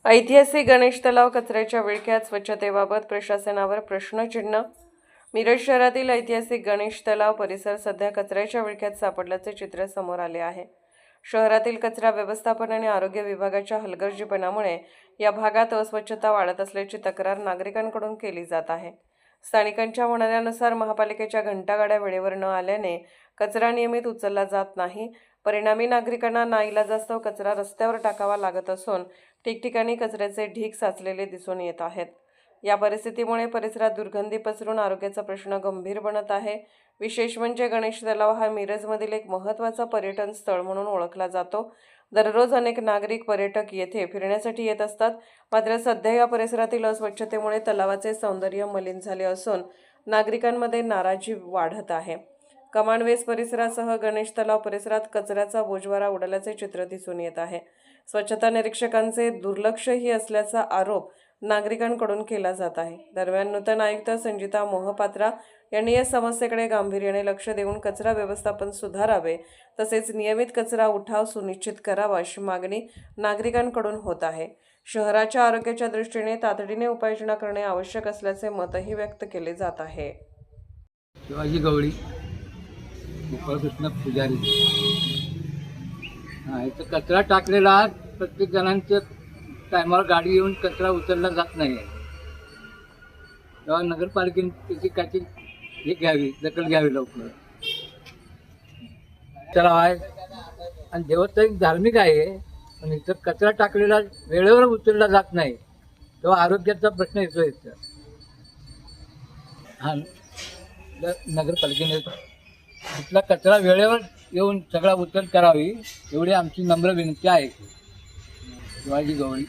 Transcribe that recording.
ऐतिहासिक गणेश तलाव कचऱ्याच्या विळख्यात, स्वच्छतेबाबत प्रशासनावर प्रश्नचिन्ह. मिरज शहरातील ऐतिहासिक गणेश तलाव परिसर सध्या कचऱ्याच्या विळख्यात सापडल्याचे चित्र समोर आले आहे. शहरातील कचरा व्यवस्थापन आणि आरोग्य विभागाच्या हलगर्जीपणामुळे या भागात अस्वच्छता वाढत असल्याची तक्रार नागरिकांकडून केली जात आहे. स्थानिकांच्या म्हणण्यानुसार महापालिकेच्या घंटागाड्या वेळेवर न आल्याने कचरा नियमित उचलला जात नाही. परिणामी नागरिकांना नाईलाजास्तव कचरा रस्त्यावर टाकावा लागत असून ठिकठिकाणी कचऱ्याचे ढीग साचलेले दिसून येत आहेत. या परिस्थितीमुळे परिसरात दुर्गंधी पसरून आरोग्याचा प्रश्न गंभीर बनत आहे. विशेष म्हणजे गणेश तलाव हा मिरजमधील एक महत्त्वाचा पर्यटन स्थळ म्हणून ओळखला जातो. दररोज अनेक नागरिक पर्यटक येथे फिरण्यासाठी येत असतात. मात्र सध्या या परिसरातील अस्वच्छतेमुळे तलावाचे सौंदर्य मलिन झाले असून नागरिकांमध्ये नाराजी वाढत आहे. कमांडवेस परिसरासह गणेश तलाव परिसरात कचऱ्याचा बोजवारा उडाल्याचे चित्र दिसून येत आहे. स्वच्छता निरीक्षकांचे दुर्लक्षही असल्याचा आरोप नागरिकांकडून केला जात आहे. दरम्यान नूतन आयुक्त संजिता मोहपात्रा यांनी या समस्येकडे गांभीर्याने लक्ष देऊन कचरा व्यवस्थापन सुधारावे, तसेच नियमित कचरा उठाव सुनिश्चित करावा अशी मागणी नागरिकांकडून होत आहे. शहराच्या आरोग्याच्या दृष्टीने तातडीने उपाययोजना करणे आवश्यक असल्याचे मतही व्यक्त केले जात आहे. शिवाजी गवळी, गोपाळकृष्ण पुजारी. इथं कचरा टाकलेला प्रत्येक जणांच्या टायमावर गाडी येऊन कचरा उचलला जात नाही. तेव्हा नगरपालिकेने त्याची काहीतरी हे घ्यावी, दखल घ्यावी लवकर. तलाव आहे आणि देवस्थान एक धार्मिक आहे, पण इथं कचरा टाकलेला वेळेवर उचलला जात नाही, तेव्हा आरोग्याचा प्रश्न येतो. इथं हा नगरपालिकेने इथला कचरा वेळेवर येऊन सगळा उचल करावी एवढी आमची नम्र विनंती आहे. शिवाजी गवळी.